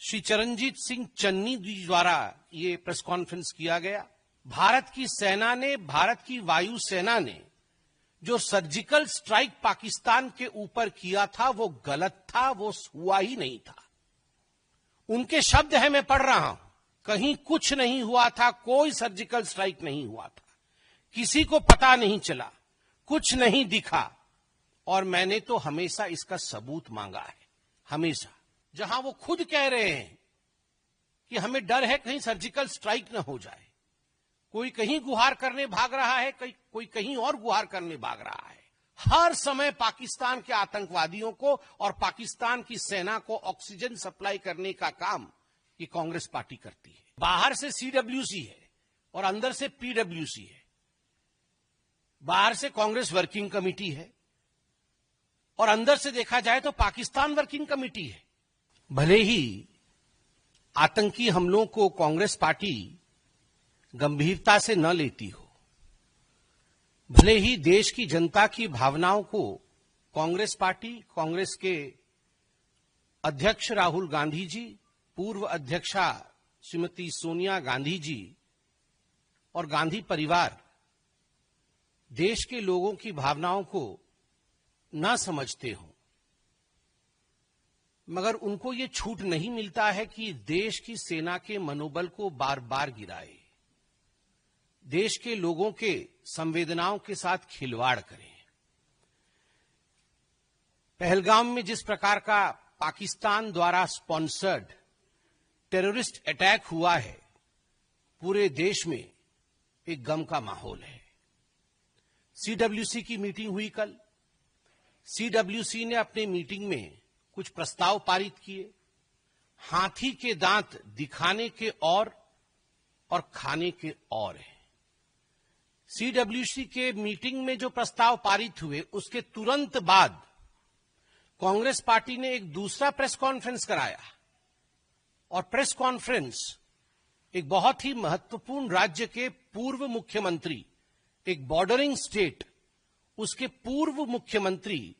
श्री चरणजीत सिंह चन्नी जी द्वारा ये press conference किया गया। भारत की सेना ने, भारत की वायुसेना ने जो सर्जिकल स्ट्राइक पाकिस्तान के ऊपर किया था वो गलत था, वो हुआ ही नहीं था। उनके शब्द है, मैं पढ़ रहा हूं, कहीं कुछ नहीं हुआ था, कोई सर्जिकल स्ट्राइक नहीं हुआ था, किसी को पता नहीं चला, कुछ नहीं दिखा, और मैंने तो हमेशा इसका सबूत मांगा है, हमेशा। जहां वो खुद कह रहे हैं कि हमें डर है कहीं सर्जिकल स्ट्राइक न हो जाए, कोई कहीं गुहार करने भाग रहा है, कोई कहीं और गुहार करने भाग रहा है। हर समय पाकिस्तान के आतंकवादियों को और पाकिस्तान की सेना को ऑक्सीजन सप्लाई करने का काम ये कांग्रेस पार्टी करती है। बाहर से सीडब्ल्यूसी है और अंदर से पीडब्ल्यूसी है। बाहर से कांग्रेस वर्किंग कमेटी है और अंदर से देखा जाए तो पाकिस्तान वर्किंग कमेटी है। भले ही आतंकी हमलों को कांग्रेस पार्टी गंभीरता से न लेती हो, भले ही देश की जनता की भावनाओं को कांग्रेस पार्टी, कांग्रेस के अध्यक्ष राहुल गांधी जी, पूर्व अध्यक्षा श्रीमती सोनिया गांधी जी और गांधी परिवार देश के लोगों की भावनाओं को न समझते हो, मगर उनको ये छूट नहीं मिलता है कि देश की सेना के मनोबल को बार बार गिराए, देश के लोगों के संवेदनाओं के साथ खिलवाड़ करें। पहलगाम में जिस प्रकार का पाकिस्तान द्वारा स्पॉन्सर्ड टेररिस्ट अटैक हुआ है, पूरे देश में एक गम का माहौल है। सीडब्ल्यूसी की मीटिंग हुई कल। सीडब्ल्यूसी ने अपने मीटिंग में कुछ प्रस्ताव पारित किए। हाथी के दांत दिखाने के और खाने के और है। सीडब्ल्यूसी के मीटिंग में जो प्रस्ताव पारित हुए, उसके तुरंत बाद कांग्रेस पार्टी ने एक दूसरा प्रेस कॉन्फ्रेंस कराया, और प्रेस कॉन्फ्रेंस एक बहुत ही महत्वपूर्ण राज्य के पूर्व मुख्यमंत्री, एक बॉर्डरिंग स्टेट, उसके पूर्व मुख्यमंत्री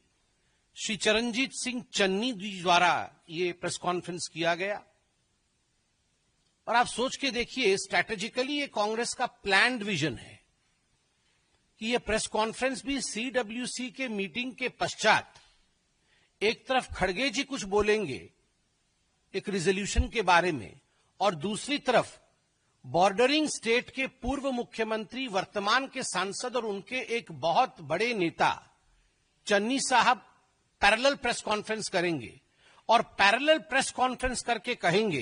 श्री चरणजीत सिंह चन्नी जी द्वारा ये प्रेस कॉन्फ्रेंस किया गया। और आप सोच के देखिए, स्ट्रैटेजिकली ये कांग्रेस का प्लान्ड विजन है कि ये प्रेस कॉन्फ्रेंस भी सीडब्ल्यूसी के मीटिंग के पश्चात एक तरफ खड़गे जी कुछ बोलेंगे एक रिजोल्यूशन के बारे में, और दूसरी तरफ बॉर्डरिंग स्टेट के पूर्व मुख्यमंत्री, वर्तमान के सांसद और उनके एक बहुत बड़े नेता चन्नी साहब पैरेलल प्रेस कॉन्फ्रेंस करेंगे, और पैरेलल प्रेस कॉन्फ्रेंस करके कहेंगे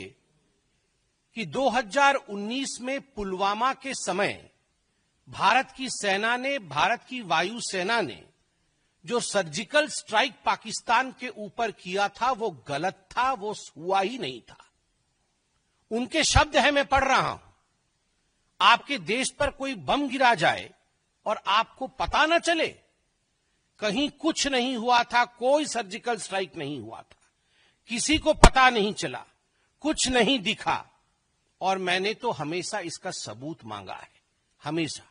कि 2019 में पुलवामा के समय भारत की सेना ने, भारत की वायुसेना ने जो सर्जिकल स्ट्राइक पाकिस्तान के ऊपर किया था वो गलत था, वो हुआ ही नहीं था। उनके शब्द है, मैं पढ़ रहा हूं, आपके देश पर कोई बम गिरा जाए और आपको पता न चले, कहीं कुछ नहीं हुआ था, कोई सर्जिकल स्ट्राइक नहीं हुआ था, किसी को पता नहीं चला, कुछ नहीं दिखा, और मैंने तो हमेशा इसका सबूत मांगा है, हमेशा।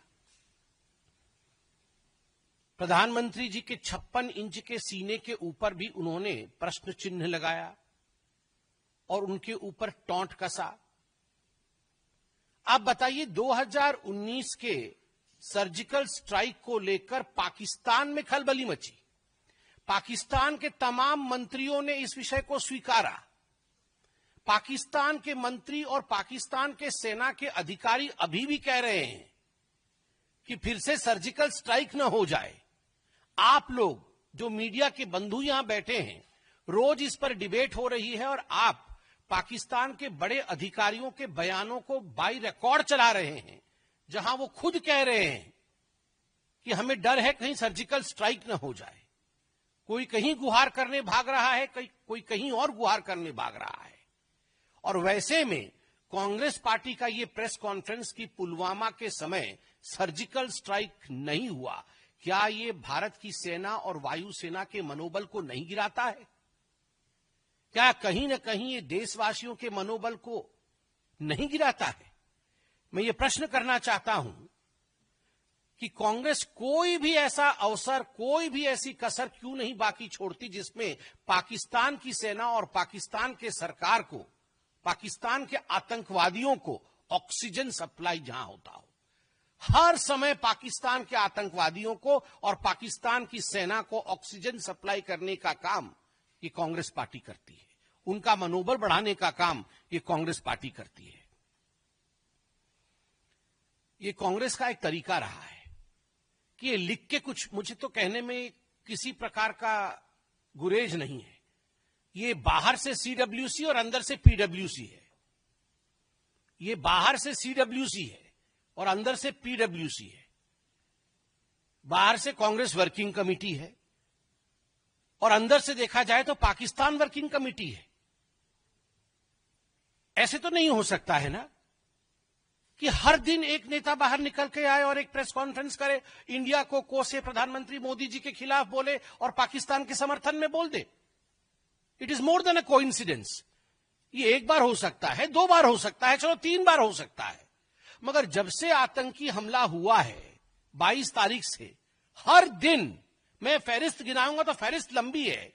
प्रधानमंत्री जी के 56 इंच के सीने के ऊपर भी उन्होंने प्रश्न चिन्ह लगाया और उनके ऊपर टॉन्ट कसा। आप बताइए, 2019 के सर्जिकल स्ट्राइक को लेकर पाकिस्तान में खलबली मची। पाकिस्तान के तमाम मंत्रियों ने इस विषय को स्वीकारा। पाकिस्तान के मंत्री और पाकिस्तान के सेना के अधिकारी अभी भी कह रहे हैं कि फिर से सर्जिकल स्ट्राइक न हो जाए। आप लोग जो मीडिया के बंधु यहां बैठे हैं, रोज इस पर डिबेट हो रही है, और आप पाकिस्तान के बड़े अधिकारियों के बयानों को बाई रिकॉर्ड चला रहे हैं, जहां वो खुद कह रहे हैं कि हमें डर है कहीं सर्जिकल स्ट्राइक न हो जाए। कोई कहीं गुहार करने भाग रहा है, कोई कहीं और गुहार करने भाग रहा है। और वैसे में कांग्रेस पार्टी का ये प्रेस कॉन्फ्रेंस कि पुलवामा के समय सर्जिकल स्ट्राइक नहीं हुआ, क्या ये भारत की सेना और वायुसेना के मनोबल को नहीं गिराता है? क्या कहीं न कहीं ये देशवासियों के मनोबल को नहीं गिराता है? मैं ये प्रश्न करना चाहता हूं कि कांग्रेस कोई भी ऐसा अवसर, कोई भी ऐसी कसर क्यों नहीं बाकी छोड़ती जिसमें पाकिस्तान की सेना और पाकिस्तान के सरकार को पाकिस्तान के आतंकवादियों को ऑक्सीजन सप्लाई जहां होता हो, हर समय पाकिस्तान के आतंकवादियों को और पाकिस्तान की सेना को ऑक्सीजन सप्लाई करने का काम ये कांग्रेस पार्टी करती है। उनका मनोबल बढ़ाने का काम ये कांग्रेस पार्टी करती है। ये कांग्रेस का एक तरीका रहा है कि ये लिख के कुछ, मुझे तो कहने में किसी प्रकार का गुरेज नहीं है, ये बाहर से सीडब्ल्यूसी और अंदर से पीडब्ल्यूसी है। ये बाहर से सीडब्ल्यूसी है और अंदर से पीडब्ल्यूसी है। बाहर से कांग्रेस वर्किंग कमेटी है और अंदर से देखा जाए तो पाकिस्तान वर्किंग कमेटी है। ऐसे तो नहीं हो सकता है ना कि हर दिन एक नेता बाहर निकल के आए और एक प्रेस कॉन्फ्रेंस करे, इंडिया को कोसे, प्रधानमंत्री मोदी जी के खिलाफ बोले और पाकिस्तान के समर्थन में बोल दे। It is more than a coincidence. ये एक बार हो सकता है, 2 बार हो सकता है, चलो 3 बार हो सकता है, मगर जब से आतंकी हमला हुआ है 22 तारीख से, हर दिन मैं फहरिस्त गिनाऊंगा तो फहरिस्त लंबी है,